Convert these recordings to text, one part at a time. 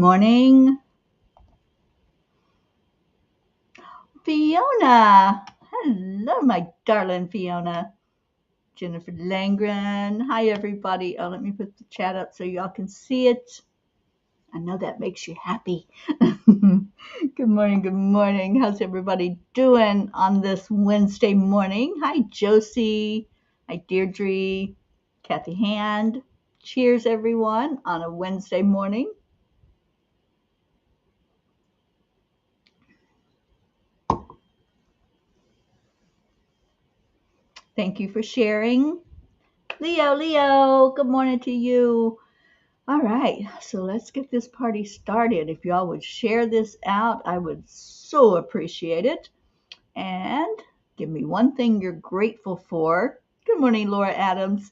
morning, Fiona. Hello, my darling Fiona. Jennifer Langren. Hi, everybody. Oh, let me put the chat up so y'all can see it. I know that makes you happy. Good morning, good morning. How's everybody doing on this Wednesday morning? Hi, Josie. Hi, Deirdre. Kathy Hand. Cheers, everyone, on a Wednesday morning. Thank you for sharing. Leo, good morning to you. All right, so let's get this party started. If y'all would share this out, I would so appreciate it. And give me one thing you're grateful for. Good morning, Laura Adams.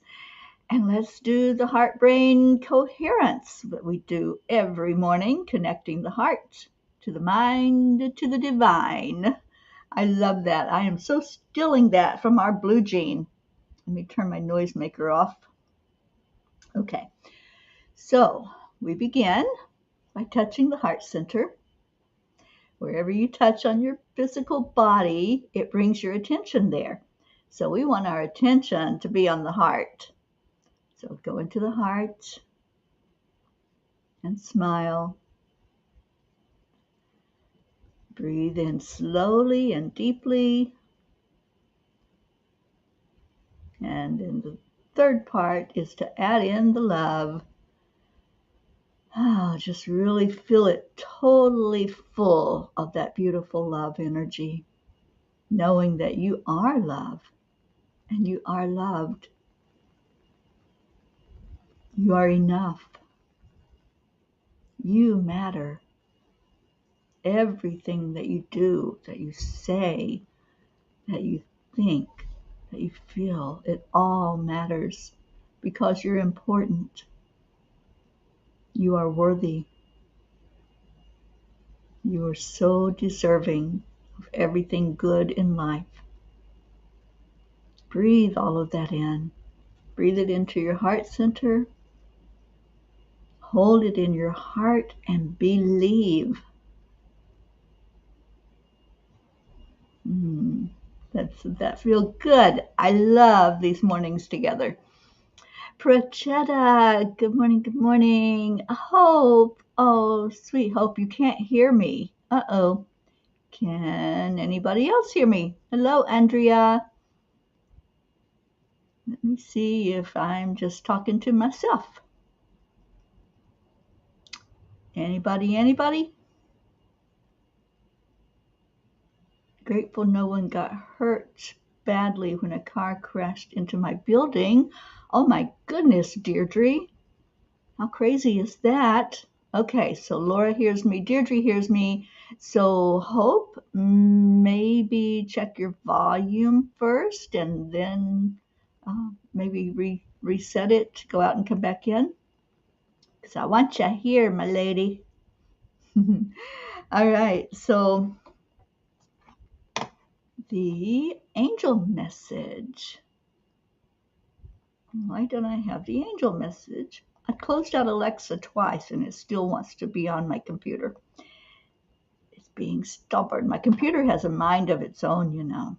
And let's do the heart brain coherence that we do every morning, connecting the heart to the mind to the divine. I love that. I am so stealing that from our blue jean. Let me turn my noisemaker off. Okay, so we begin by touching the heart center. Wherever you touch on your physical body, it brings your attention there. So we want our attention to be on the heart. So go into the heart and smile. Breathe in slowly and deeply. And then the third part is to add in the love. Just really feel it totally full of that beautiful love energy, knowing that you are love and you are loved. You are enough. You matter. Everything that you do, that you say, that you think, that you feel, it all matters because you're important. You are worthy. You are so deserving of everything good in life. Breathe all of that in. Breathe it into your heart center. Hold it in your heart and believe. That feels good. I love these mornings together. Prachetta, good morning, good morning. Hope, oh, sweet Hope, you can't hear me. Uh-oh. Can anybody else hear me? Hello, Andrea. Let me see if I'm just talking to myself. Anybody? Grateful no one got hurt badly when a car crashed into my building. Oh my goodness, Deirdre. How crazy is that? Okay, so Laura hears me, Deirdre hears me. So Hope, maybe check your volume first and then maybe reset it, go out and come back in. Because I want you here, my lady. All right, so the angel message. Why don't I have the angel message? I closed out Alexa twice and it still wants to be on my computer. It's being stubborn. My computer has a mind of its own, you know.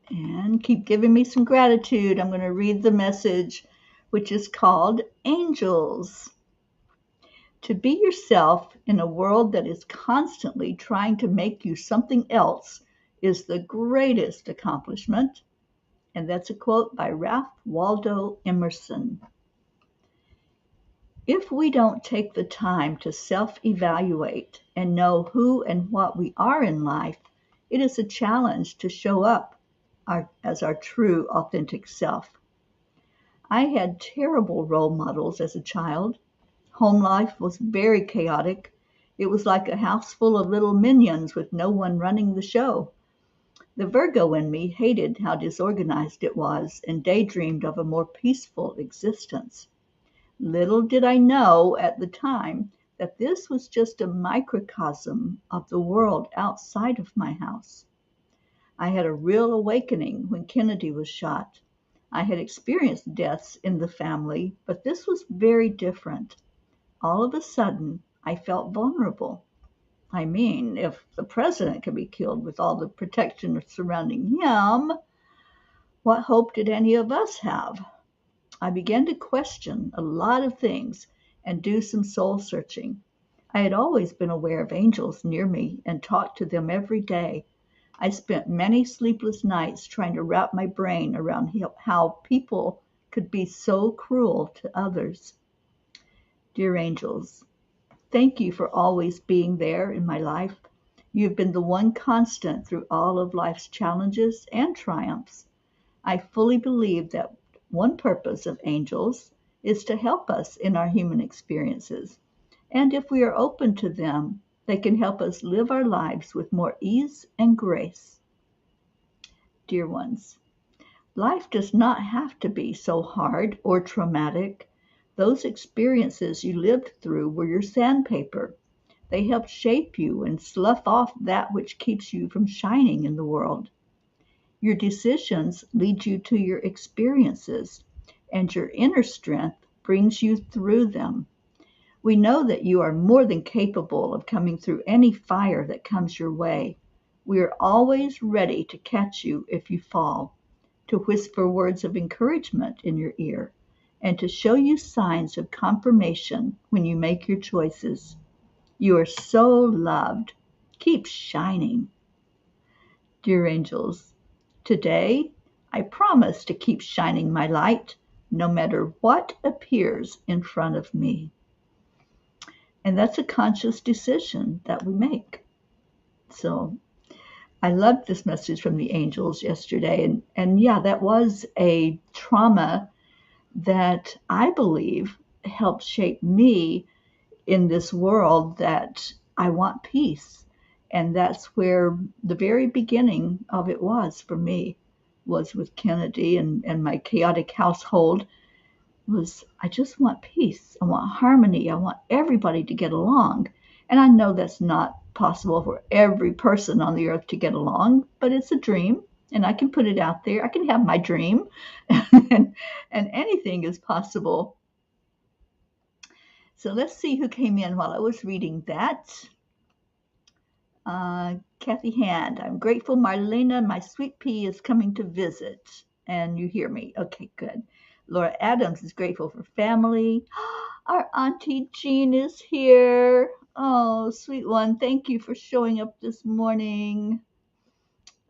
And keep giving me some gratitude. I'm going to read the message, which is called Angels. To be yourself in a world that is constantly trying to make you something else is the greatest accomplishment. And that's a quote by Ralph Waldo Emerson. If we don't take the time to self-evaluate and know who and what we are in life, it is a challenge to show up as our true, authentic self. I had terrible role models as a child. Home life was very chaotic. It was like a house full of little minions with no one running the show. The Virgo in me hated how disorganized it was and daydreamed of a more peaceful existence. Little did I know at the time that this was just a microcosm of the world outside of my house. I had a real awakening when Kennedy was shot. I had experienced deaths in the family, but this was very different. All of a sudden, I felt vulnerable. I mean, if the president could be killed with all the protection surrounding him, what hope did any of us have? I began to question a lot of things and do some soul searching. I had always been aware of angels near me and talked to them every day. I spent many sleepless nights trying to wrap my brain around how people could be so cruel to others. Dear angels, thank you for always being there in my life. You've been the one constant through all of life's challenges and triumphs. I fully believe that one purpose of angels is to help us in our human experiences. And if we are open to them, they can help us live our lives with more ease and grace. Dear ones, life does not have to be so hard or traumatic. Those experiences you lived through were your sandpaper. They help shape you and slough off that which keeps you from shining in the world. Your decisions lead you to your experiences, and your inner strength brings you through them. We know that you are more than capable of coming through any fire that comes your way. We are always ready to catch you if you fall, to whisper words of encouragement in your ear, and to show you signs of confirmation when you make your choices. You are so loved. Keep shining. Dear angels, today I promise to keep shining my light no matter what appears in front of me. And that's a conscious decision that we make. So I loved this message from the angels yesterday. And yeah, that was a trauma that I believe helped shape me in this world, that I want peace. And that's where the very beginning of it was for me, was with Kennedy and my chaotic household. Was I just want peace. I want harmony. I want everybody to get along. And I know that's not possible for every person on the earth to get along, but it's a dream and I can put it out there. I can have my dream and, and anything is possible. So let's see who came in while I was reading that. Kathy Hand, I'm grateful Marlena, my sweet pea, is coming to visit. And you hear me. Okay, good. Laura Adams is grateful for family. Our Auntie Jean is here. Oh, sweet one, thank you for showing up this morning.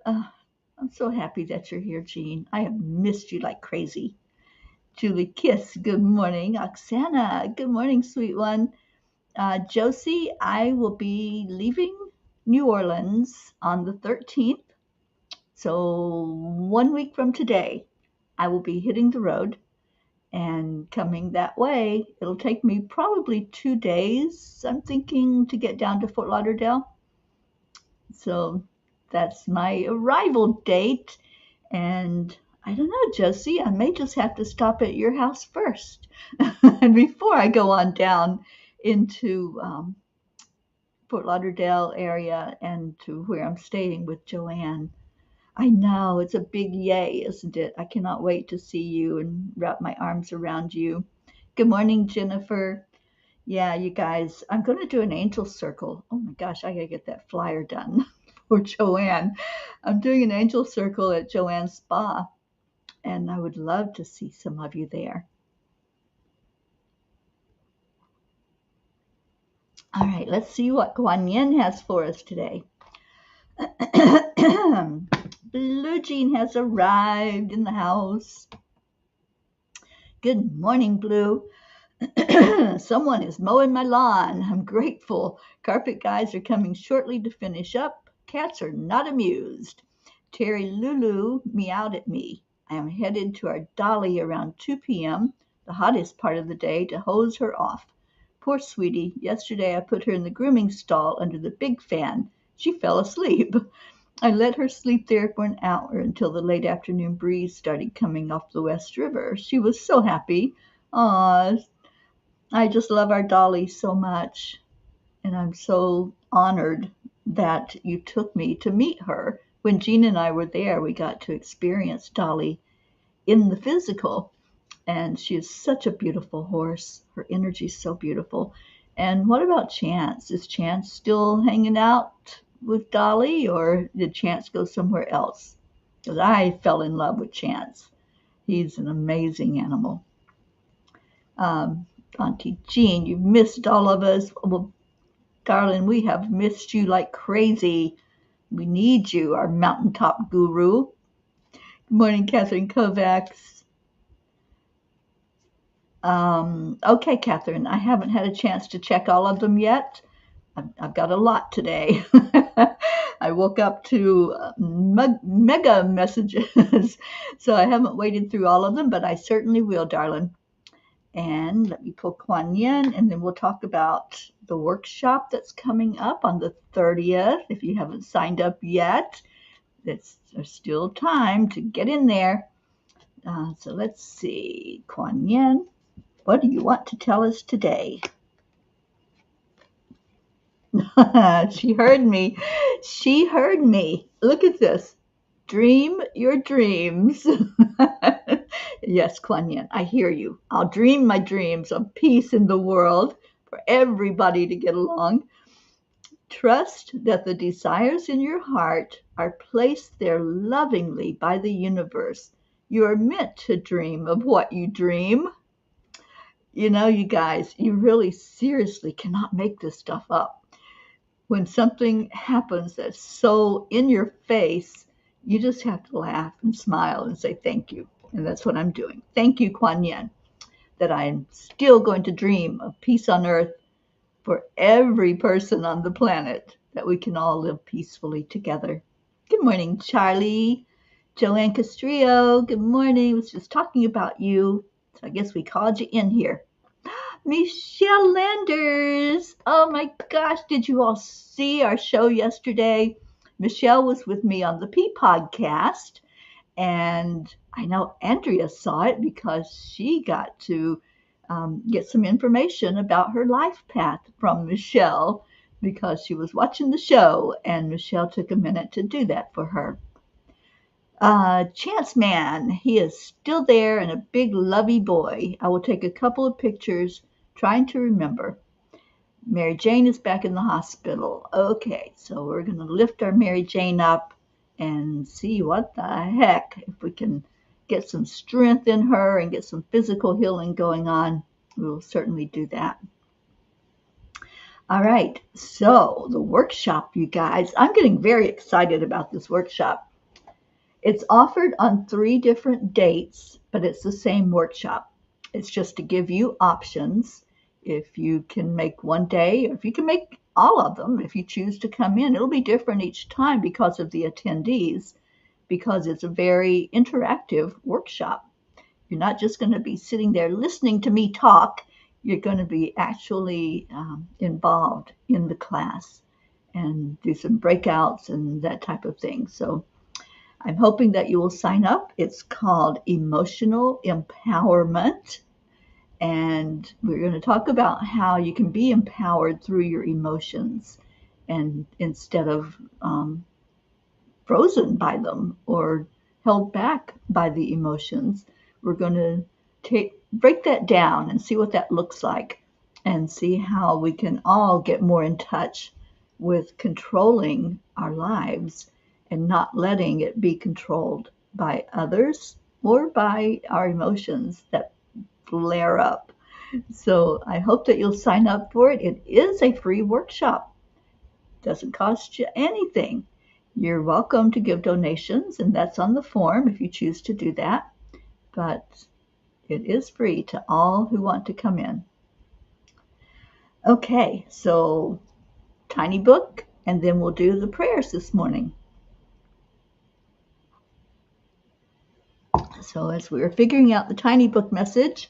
I'm so happy that you're here, Jean. I have missed you like crazy. Julie Kiss, good morning. Oksana, good morning, sweet one. Josie, I will be leaving New Orleans on the 13th. So 1 week from today, I will be hitting the road and coming that way. It'll take me probably 2 days, I'm thinking, to get down to Fort Lauderdale. So that's my arrival date. And I don't know, Josie, I may just have to stop at your house first and before I go on down into Fort Lauderdale area and to where I'm staying with Joanne. I know, it's a big yay, isn't it? I cannot wait to see you and wrap my arms around you. Good morning, Jennifer. Yeah, you guys, I'm going to do an angel circle. Oh my gosh, I got to get that flyer done for Joanne. I'm doing an angel circle at Joanne's spa, and I would love to see some of you there. All right, let's see what Guan Yin has for us today. Blue Jean has arrived in the house. Good morning, Blue. Someone is mowing my lawn. I'm grateful. Carpet guys are coming shortly to finish up. Cats are not amused. Terry Lulu meowed at me. I am headed to our dolly around 2 p.m., the hottest part of the day, to hose her off. Poor sweetie. Yesterday I put her in the grooming stall under the big fan. She fell asleep. I let her sleep there for an hour until the late afternoon breeze started coming off the West River. She was so happy. Aw, I just love our Dolly so much. And I'm so honored that you took me to meet her. When Jean and I were there, we got to experience Dolly in the physical. And she is such a beautiful horse. Her energy is so beautiful. And what about Chance? Is Chance still hanging out with Dolly, or did Chance go somewhere else? Because I fell in love with Chance. He's an amazing animal. Auntie Jean, you've missed all of us. Well, darling, we have missed you like crazy. We need you, our mountaintop guru. Good morning, Catherine Kovacs. Okay, Catherine, I haven't had a chance to check all of them yet. I've got a lot today. I woke up to mega messages, so I haven't waded through all of them, but I certainly will, darling. And let me pull Kuan Yin, and then we'll talk about the workshop that's coming up on the 30th. If you haven't signed up yet, there's still time to get in there. So let's see. Kuan Yin, what do you want to tell us today? She heard me. She heard me. Look at this. Dream your dreams. Yes, Kuan Yin, I hear you. I'll dream my dreams of peace in the world for everybody to get along. Trust that the desires in your heart are placed there lovingly by the universe. You are meant to dream of what you dream. You know, you guys, you really seriously cannot make this stuff up. When something happens that's so in your face, you just have to laugh and smile and say thank you. And that's what I'm doing. Thank you, Kuan Yin, that I'm still going to dream of peace on earth for every person on the planet, that we can all live peacefully together. Good morning, Charlie. Joanne Castrillo, good morning. I was just talking about you, so I guess we called you in here. Michelle Landers. Oh my gosh, did you all see our show yesterday? Michelle was with me on the P podcast, and I know Andrea saw it because she got to get some information about her life path from Michelle because she was watching the show, and Michelle took a minute to do that for her. Chance Man, he is still there and a big lovey boy. I will take a couple of pictures trying to remember. Mary Jane is back in the hospital. Okay, so we're going to lift our Mary Jane up and see what the heck. If we can get some strength in her and get some physical healing going on, we will certainly do that. All right, so the workshop, you guys. I'm getting very excited about this workshop. It's offered on 3 different dates, but it's the same workshop. It's just to give you options. If you can make one day, or if you can make all of them, if you choose to come in, it'll be different each time because of the attendees, because it's a very interactive workshop. You're not just going to be sitting there listening to me talk. You're going to be actually involved in the class and do some breakouts and that type of thing. So I'm hoping that you will sign up. It's called Emotional Empowerment. And we're going to talk about how you can be empowered through your emotions and instead of frozen by them or held back by the emotions. We're going to break that down and see what that looks like and see how we can all get more in touch with controlling our lives and not letting it be controlled by others or by our emotions that flare up. So I hope that you'll sign up for it. It is a free workshop. It doesn't cost you anything. You're welcome to give donations, and that's on the form if you choose to do that. But it is free to all who want to come in. Okay, so tiny book, and then we'll do the prayers this morning. So as we were figuring out the tiny book message,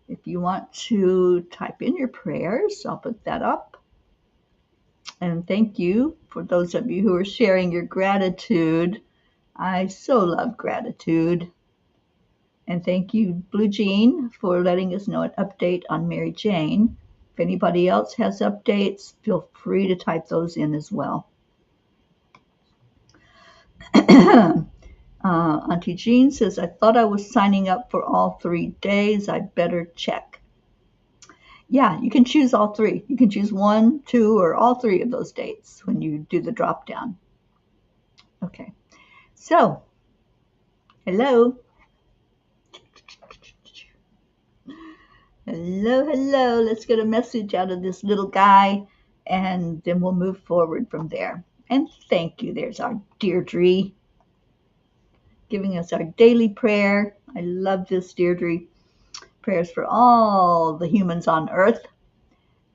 if you want to type in your prayers, I'll put that up. And thank you for those of you who are sharing your gratitude. I so love gratitude. And thank you, Blue Jean, for letting us know an update on Mary Jane. If anybody else has updates, feel free to type those in as well. Auntie Jean says, I thought I was signing up for all 3 days. I better check. Yeah, you can choose all three. You can choose 1, 2, or all 3 of those dates when you do the drop down. Okay, so hello. Hello, hello. Let's get a message out of this little guy, and then we'll move forward from there. And thank you. There's our Deirdre giving us our daily prayer. I love this, Deirdre. Prayers for all the humans on Earth,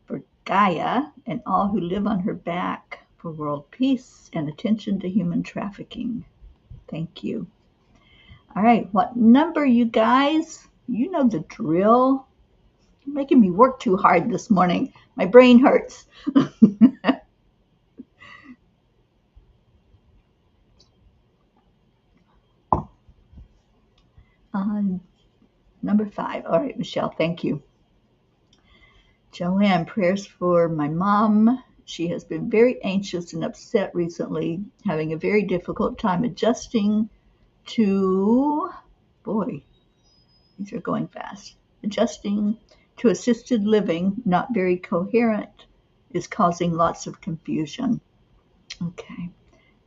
for Gaia and all who live on her back, for world peace and attention to human trafficking. Thank you. All right, what number, you guys? You know the drill. You're making me work too hard this morning. My brain hurts. Number 5. All right, Michelle, thank you. Joanne, prayers for my mom. She has been very anxious and upset recently, having a very difficult time adjusting to, boy, these are going fast. Adjusting to assisted living, not very coherent, is causing lots of confusion. Okay,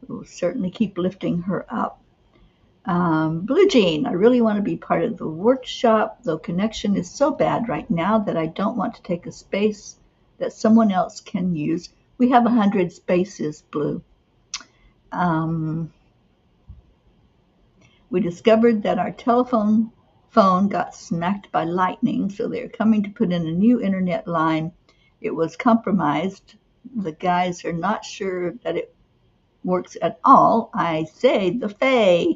we'll certainly keep lifting her up. Blue Jean, I really want to be part of the workshop, though connection is so bad right now that I don't want to take a space that someone else can use. We have 100 spaces, Blue. We discovered that our telephone phone got smacked by lightning, so they're coming to put in a new internet line. It was compromised. The guys are not sure that it works at all. I say the Fae.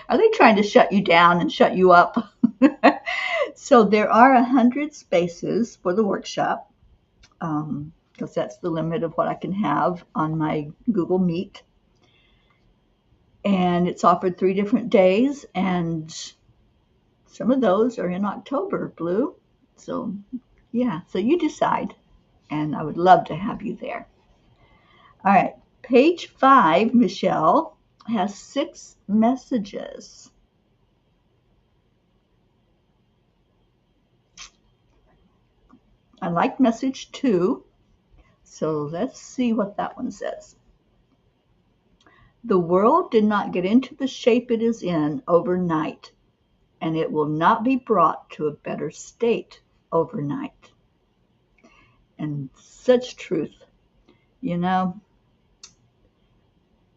Are they trying to shut you down and shut you up? So there are 100 spaces for the workshop, because that's the limit of what I can have on my Google Meet. And it's offered 3 different days, and some of those are in October, Blue. So yeah, so you decide, and I would love to have you there. All right, page 5, Michelle, has 6 messages. I like message 2, so let's see what that one says. The world did not get into the shape it is in overnight, and it will not be brought to a better state overnight. And such truth. You know,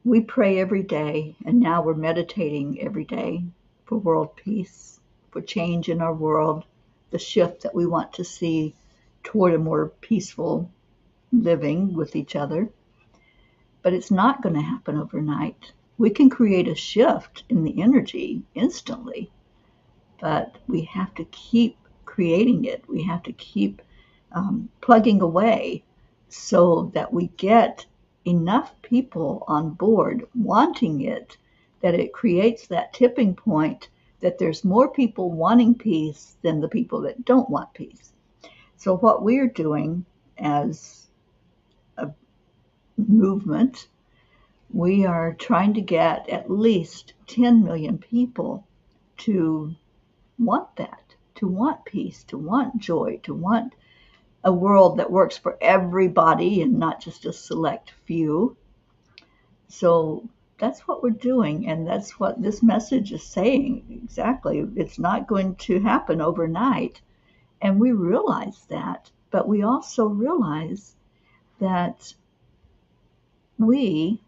we pray every day, and now we're meditating every day for world peace, for change in our world, the shift that we want to see toward a more peaceful living with each other. But it's not going to happen overnight. We can create a shift in the energy instantly, but we have to keep creating it. We have to keep plugging away so that we get enough people on board wanting it, that it creates that tipping point, that there's more people wanting peace than the people that don't want peace. So what we're doing as a movement, we are trying to get at least 10 million people to want that, to want peace, to want joy, to want a world that works for everybody and not just a select few. So that's what we're doing, and that's what this message is saying exactly. It's not going to happen overnight, and we realize that, but we also realize that we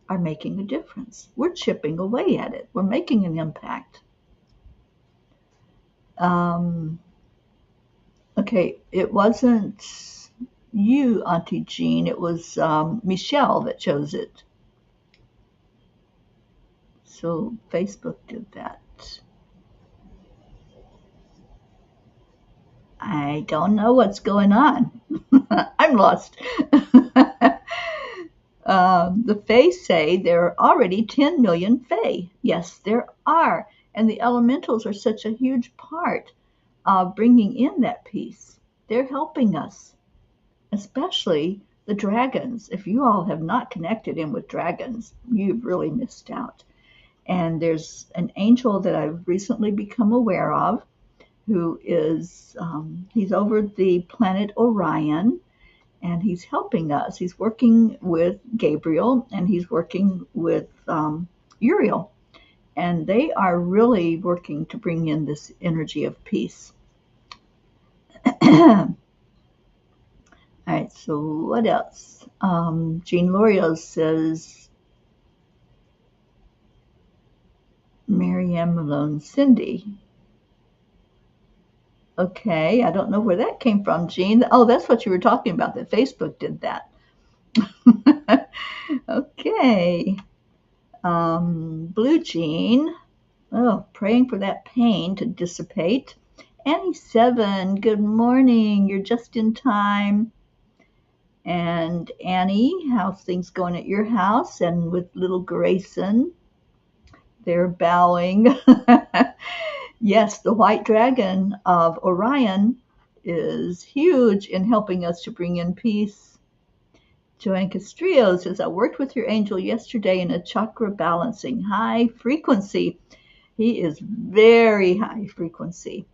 are making a difference. We're chipping away at it. We're making an impact. Okay, it wasn't you, Auntie Jean. It was Michelle that chose it. So Facebook did that. I don't know what's going on. I'm lost. The Fae say there are already 10 million Fae. Yes, there are. And the elementals are such a huge part of bringing in that peace. They're helping us, especially the dragons. If you all have not connected in with dragons, you've really missed out. And there's an angel that I've recently become aware of who is, he's over the planet Orion, and he's helping us. He's working with Gabriel, and he's working with Uriel. And they are really working to bring in this energy of peace. All right, so what else? Jean Lorios says, Marianne Malone, Cindy. Okay, I don't know where that came from, Jean. Oh, that's what you were talking about, that Facebook did that. Okay. Blue Jean. Oh, praying for that pain to dissipate. Annie 7, good morning. You're just in time. And Annie, how's things going at your house? And with little Grayson, they're bowing. Yes, the white dragon of Orion is huge in helping us to bring in peace. Joanne Castrillo says, I worked with your angel yesterday in a chakra balancing, high frequency. He is very high frequency,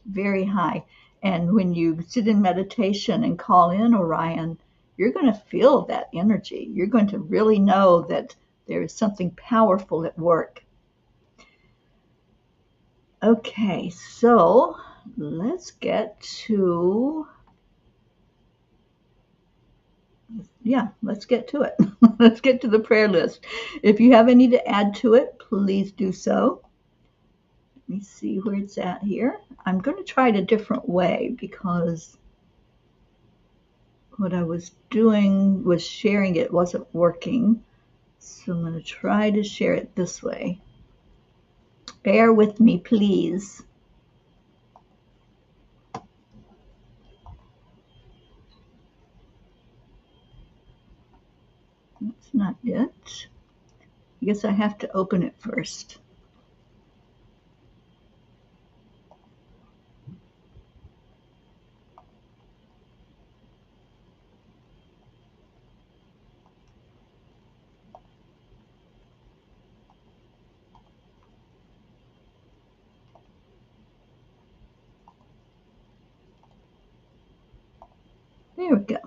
very high. And when you sit in meditation and call in Orion, you're going to feel that energy. You're going to really know that there is something powerful at work. Okay, so let's get to, let's get to it. Let's get to the prayer list. If you have any to add to it, please do so. Let me see where it's at here. I'm going to try it a different way because what I was doing was sharing it wasn't working. So I'm going to try to share it this way. Bear with me, please. That's not it. I guess I have to open it first. There we go.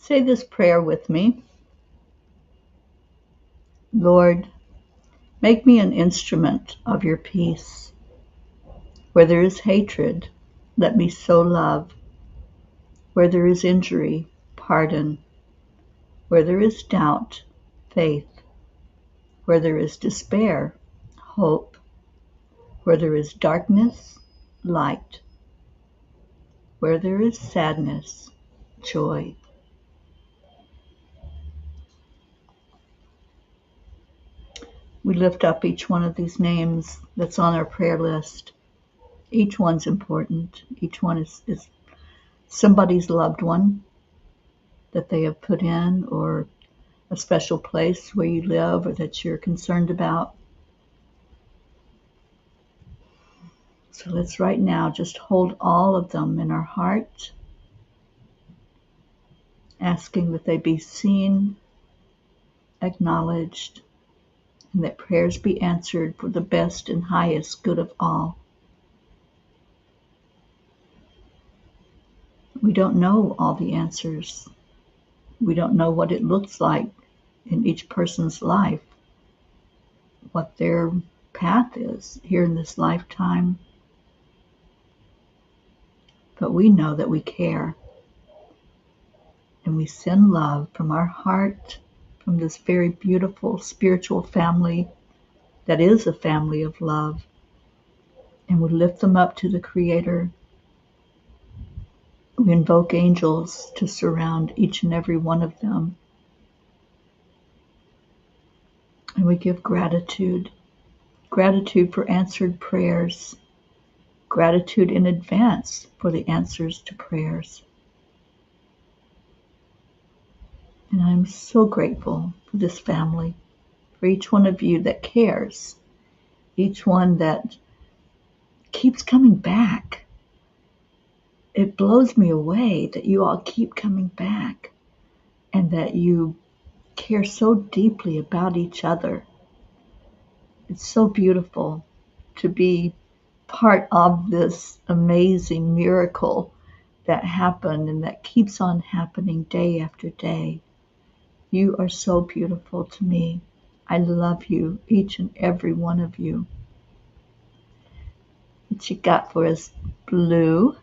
Say this prayer with me. Lord, make me an instrument of your peace. Where there is hatred, let me sow love. Where there is injury, pardon. Where there is doubt, faith. Where there is despair, hope. Where there is darkness, light. Where there is sadness, joy. We lift up each one of these names that's on our prayer list. Each one's important. Each one is somebody's loved one that they have put in, or a special place where you live or that you're concerned about. So let's right now just hold all of them in our heart, asking that they be seen, acknowledged, and that prayers be answered for the best and highest good of all. We don't know all the answers. We don't know what it looks like in each person's life, what their path is here in this lifetime. But we know that we care. And we send love from our heart, from this very beautiful spiritual family that is a family of love. And we lift them up to the Creator. We invoke angels to surround each and every one of them. And we give gratitude. Gratitude for answered prayers. Gratitude in advance for the answers to prayers. And I'm so grateful for this family, for each one of you that cares, each one that keeps coming back. It blows me away that you all keep coming back and that you care so deeply about each other. It's so beautiful to be part of this amazing miracle that happened and that keeps on happening day after day. You are so beautiful to me. I love you, each and every one of you. What you got for us, Blue?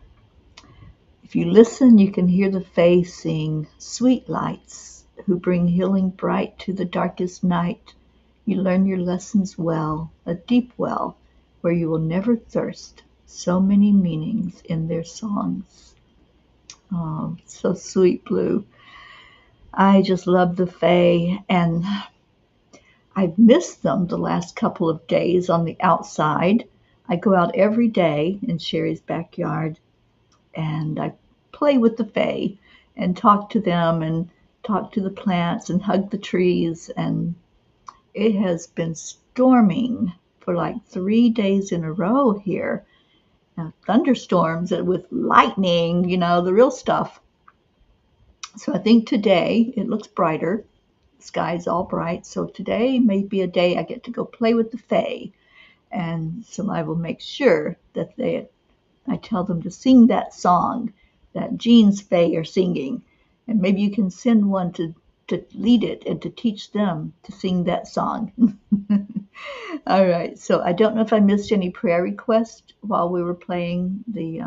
If you listen, you can hear the Fae sing, "Sweet lights, who bring healing bright to the darkest night. You learn your lessons well, a deep well, where you will never thirst. So many meanings in their songs." Oh, so sweet, Blue. I just love the Fae, and I've missed them the last couple of days on the outside. I go out every day in Sherry's backyard, and I play with the Fae and talk to them and talk to the plants and hug the trees. And it has been storming for like 3 days in a row here. Now, thunderstorms and with lightning, the real stuff. So I think today it looks brighter. The sky's all bright. So today may be a day I get to go play with the Fae. And so I will make sure that I tell them to sing that song that Jean's Fae are singing. And maybe you can send one to lead it and to teach them to sing that song. All right. So I don't know if I missed any prayer requests while we were playing the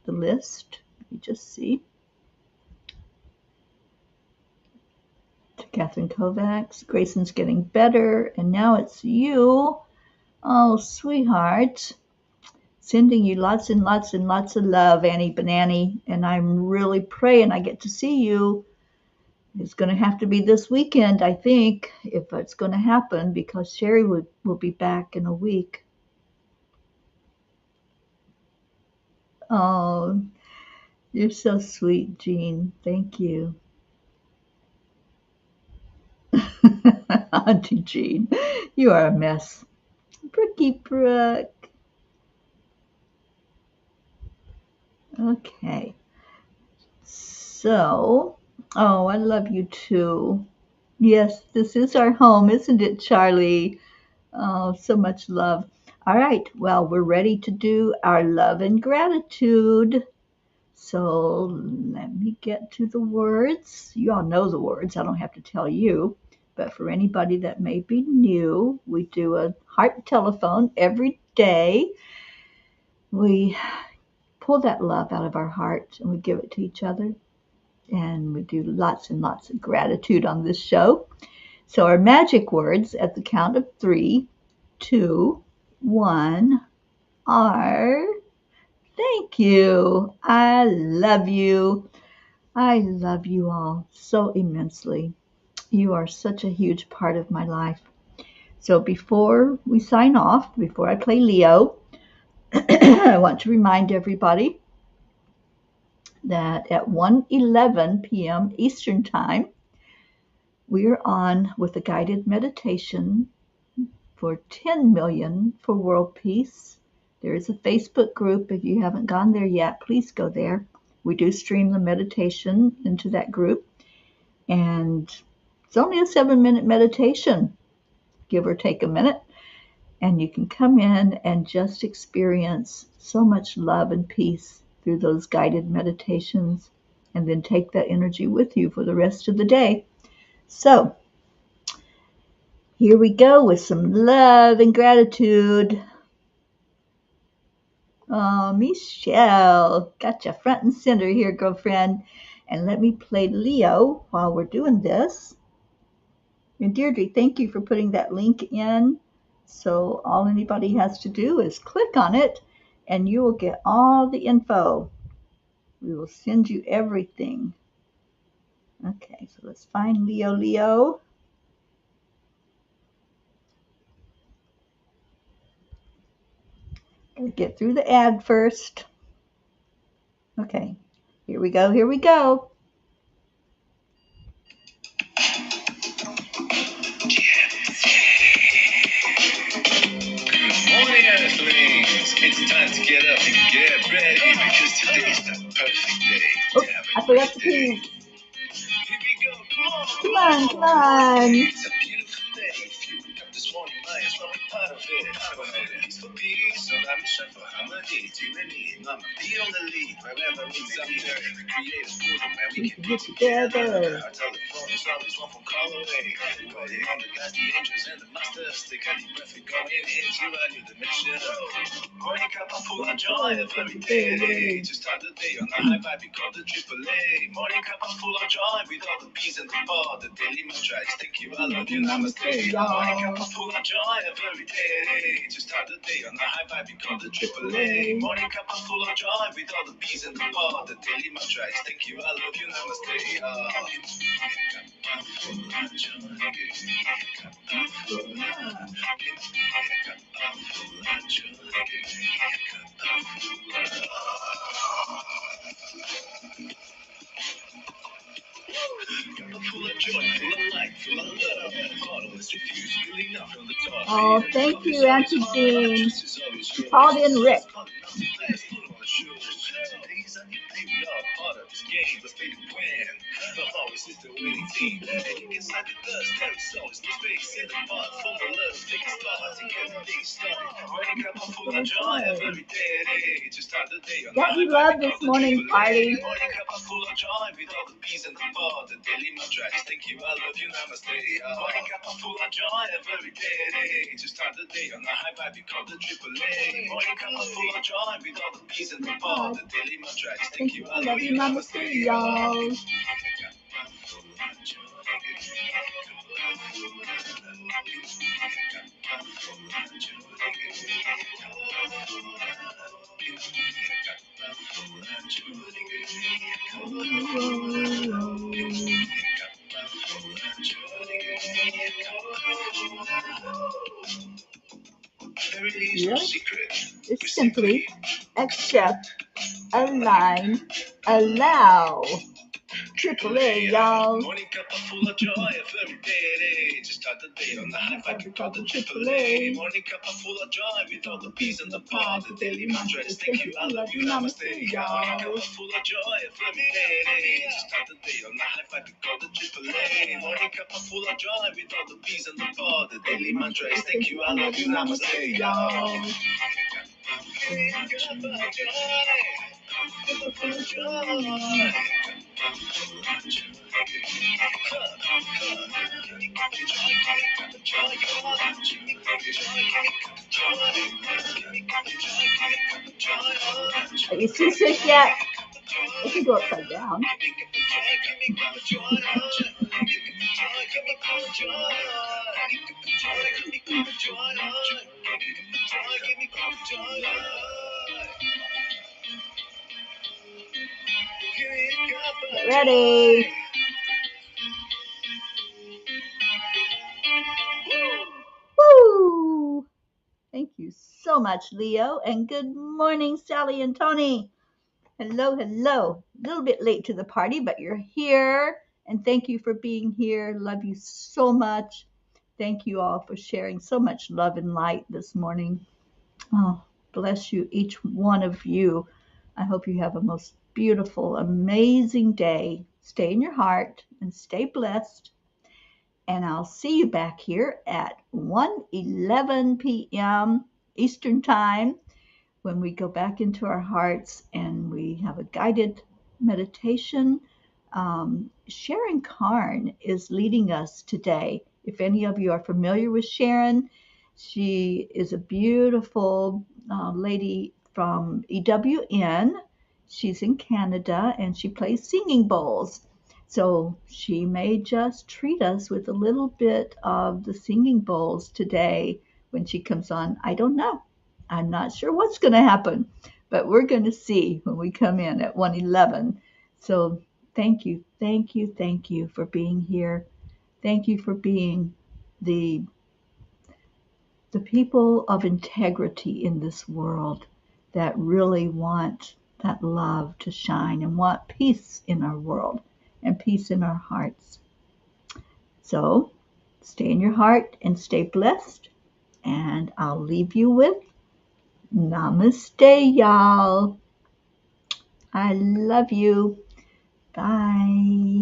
list. Let me just see. To Catherine Kovacs. Grayson's getting better. And now it's you. Oh, sweetheart. Sending you lots and lots and lots of love, Annie Banani. And I'm really praying I get to see you. It's going to have to be this weekend, I think, if it's going to happen, because Sherry will be back in a week. Oh, you're so sweet, Jean. Thank you. Auntie Jean, you are a mess. Brookie Brooke. Okay. So, oh, I love you too. Yes, this is our home, isn't it, Charlie? Oh, so much love. All right, well, we're ready to do our love and gratitude. So let me get to the words. You all know the words. I don't have to tell you. But for anybody that may be new, we do a heart telephone every day. We pull that love out of our heart and we give it to each other. And we do lots and lots of gratitude on this show. So our magic words at the count of 3, 2, 1 are thank you. I love you. I love you all so immensely. You are such a huge part of my life. So before we sign off, before I play Leo, I want to remind everybody that at 1:11 p.m. Eastern Time, we are on with a guided meditation for 10 million for world peace. There is a Facebook group. If you haven't gone there yet, please go there. We do stream the meditation into that group. And it's only a 7-minute meditation, give or take a minute. And you can come in and just experience so much love and peace through those guided meditations and then take that energy with you for the rest of the day. So here we go with some love and gratitude. Oh, Michelle, got you front and center here, girlfriend. And let me play Leo while we're doing this. And Deirdre, thank you for putting that link in. So all anybody has to do is click on it and you will get all the info. We will send you everything. Okay, so let's find Leo. Gotta get through the ad first. Okay, here we go. Morning, Earthlings! It's time to get up and get ready because today's the perfect day. Oh, I forgot to pee. Here we go, Come on. It's a beautiful day. If you wake up this morning, might as well be part of it. Peace for peace, so I'm shut for harmony. Tyranny, mama, be on the lead. Wherever we meet, we create a forum where we can get together. Our telephone is always one phone call away. But the guys, the angels, and the masters, take a deep breath and go in into a new dimension. Morning Cuppa full of joy every day. To start the day on a high vibe, we call the AAA. Morning Cuppa full of joy with all the peas and the bar. The daily mantra is thank you, I love you, namaste. Morning Cuppa full of joy every day. To start the day on a high vibe, we call the AAA. Morning Cuppa full of joy with all the peas and the bar. The daily mantra is thank you, I love you, namaste. Cuppa full of joy. Cuppa full of Oh, thank you, Auntie Jean. She called in Rick. Don't you love this morning party? Thank you, I love you, namaste. Morning Cuppa full of joy every day. To start the day on a high vibe, we call the AAA. Morning Cuppa full of joy with all the peas and the bar. The daily mantra is thank you, I love you, namaste, y'all. Yes, it's simply accept, align, allow. AAA, y'all. Morning Cuppa full of joy every day. To start the day on the high vibe, we call the AAA. Morning Cuppa full of joy with all the peas and the pod. The daily mantra is thank you, I love you, namaste. Morning Cuppa full of joy every day. To start the day on the high vibe, we call the AAA. Morning Cuppa full of joy with all the peas and the pod. The daily mantra is thank you, I love you, namaste, y'all. Are you seasick yet? I can go upside down. Get ready. Woo! Thank you so much, Leo, and good morning, Sally and Tony. Hello, hello. A little bit late to the party, but you're here, and thank you for being here. Love you so much. Thank you all for sharing so much love and light this morning. Oh, bless you, each one of you. I hope you have a most beautiful, amazing day. Stay in your heart and stay blessed. And I'll see you back here at 1:11 p.m. Eastern Time when we go back into our hearts and we have a guided meditation. Sharon Karn is leading us today. If any of you are familiar with Sharon, she is a beautiful lady from EWN. She's in Canada and she plays singing bowls. So she may just treat us with a little bit of the singing bowls today when she comes on. I don't know. I'm not sure what's going to happen, but we're going to see when we come in at 1:11. So thank you, thank you, thank you for being here. Thank you for being the the people of integrity in this world that really want that love to shine and want peace in our world and peace in our hearts. So stay in your heart and stay blessed. And I'll leave you with namaste, y'all. I love you. Bye.